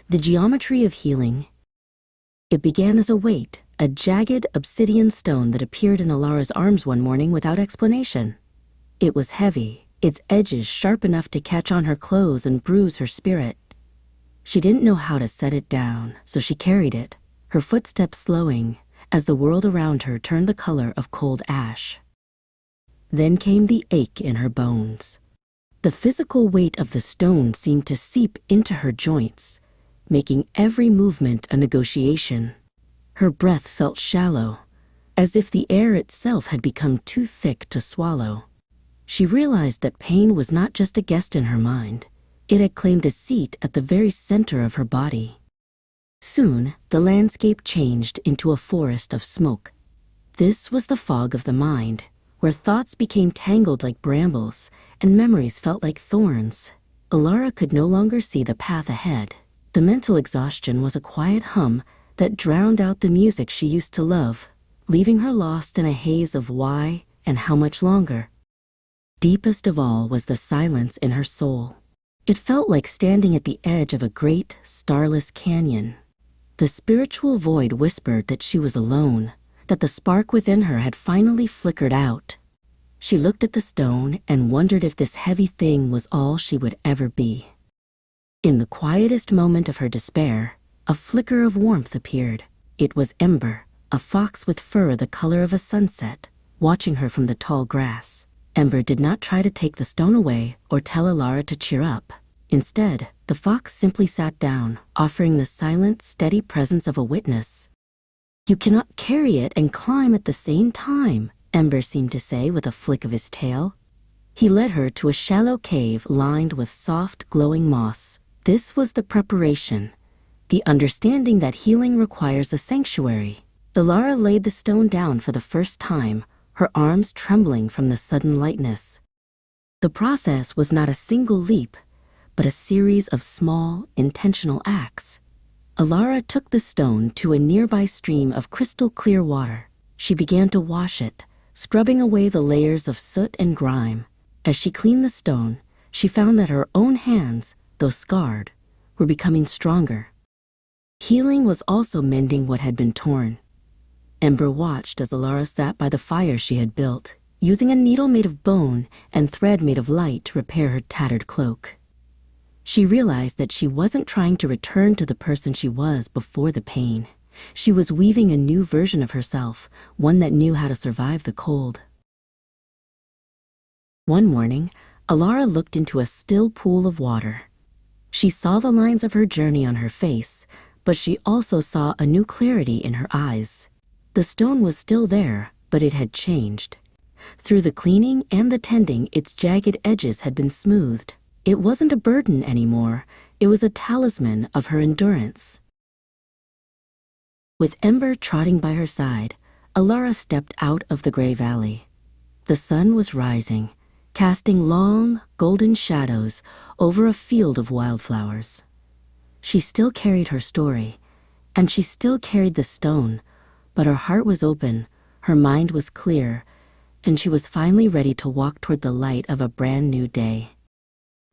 The geometry of healing. It began as a weight, a jagged obsidian stone that appeared in Alara's arms one morning without explanation. It was heavy, its edges sharp enough to catch on her clothes and bruise her spirit. She didn't know how to set it down, so she carried it, her footsteps slowing, as the world around her turned the color of cold ash. Then came the ache in her bones. The physical weight of the stone seemed to seep into her joints, making every movement a negotiation. Her breath felt shallow, as if the air itself had become too thick to swallow. She realized that pain was not just a guest in her mind. It had claimed a seat at the very center of her body. Soon, the landscape changed into a forest of smoke. This was the fog of the mind, where thoughts became tangled like brambles and memories felt like thorns. Alara could no longer see the path ahead. The mental exhaustion was a quiet hum that drowned out the music she used to love, leaving her lost in a haze of why and how much longer. Deepest of all was the silence in her soul. It felt like standing at the edge of a great, starless canyon. The spiritual void whispered that she was alone, that the spark within her had finally flickered out. She looked at the stone and wondered if this heavy thing was all she would ever be. In the quietest moment of her despair, a flicker of warmth appeared. It was Ember, a fox with fur the color of a sunset, watching her from the tall grass. Ember did not try to take the stone away or tell Alara to cheer up. Instead, the fox simply sat down, offering the silent, steady presence of a witness. "You cannot carry it and climb at the same time," Ember seemed to say with a flick of his tail. He led her to a shallow cave lined with soft, glowing moss. This was the preparation, the understanding that healing requires a sanctuary. Alara laid the stone down for the first time, her arms trembling from the sudden lightness. The process was not a single leap, but a series of small, intentional acts. Alara took the stone to a nearby stream of crystal clear water. She began to wash it, scrubbing away the layers of soot and grime. As she cleaned the stone, she found that her own hands, though scarred, were becoming stronger. Healing was also mending what had been torn. Ember watched as Alara sat by the fire she had built, using a needle made of bone and thread made of light to repair her tattered cloak. She realized that she wasn't trying to return to the person she was before the pain. She was weaving a new version of herself, one that knew how to survive the cold. One morning, Alara looked into a still pool of water. She saw the lines of her journey on her face, but she also saw a new clarity in her eyes. The stone was still there, but it had changed. Through the cleaning and the tending, its jagged edges had been smoothed. It wasn't a burden anymore. It was a talisman of her endurance. With Ember trotting by her side, Alara stepped out of the gray valley. The sun was rising, casting long, golden shadows over a field of wildflowers. She still carried her story, and she still carried the stone, but her heart was open, her mind was clear, and she was finally ready to walk toward the light of a brand new day.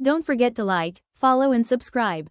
Don't forget to like, follow and subscribe.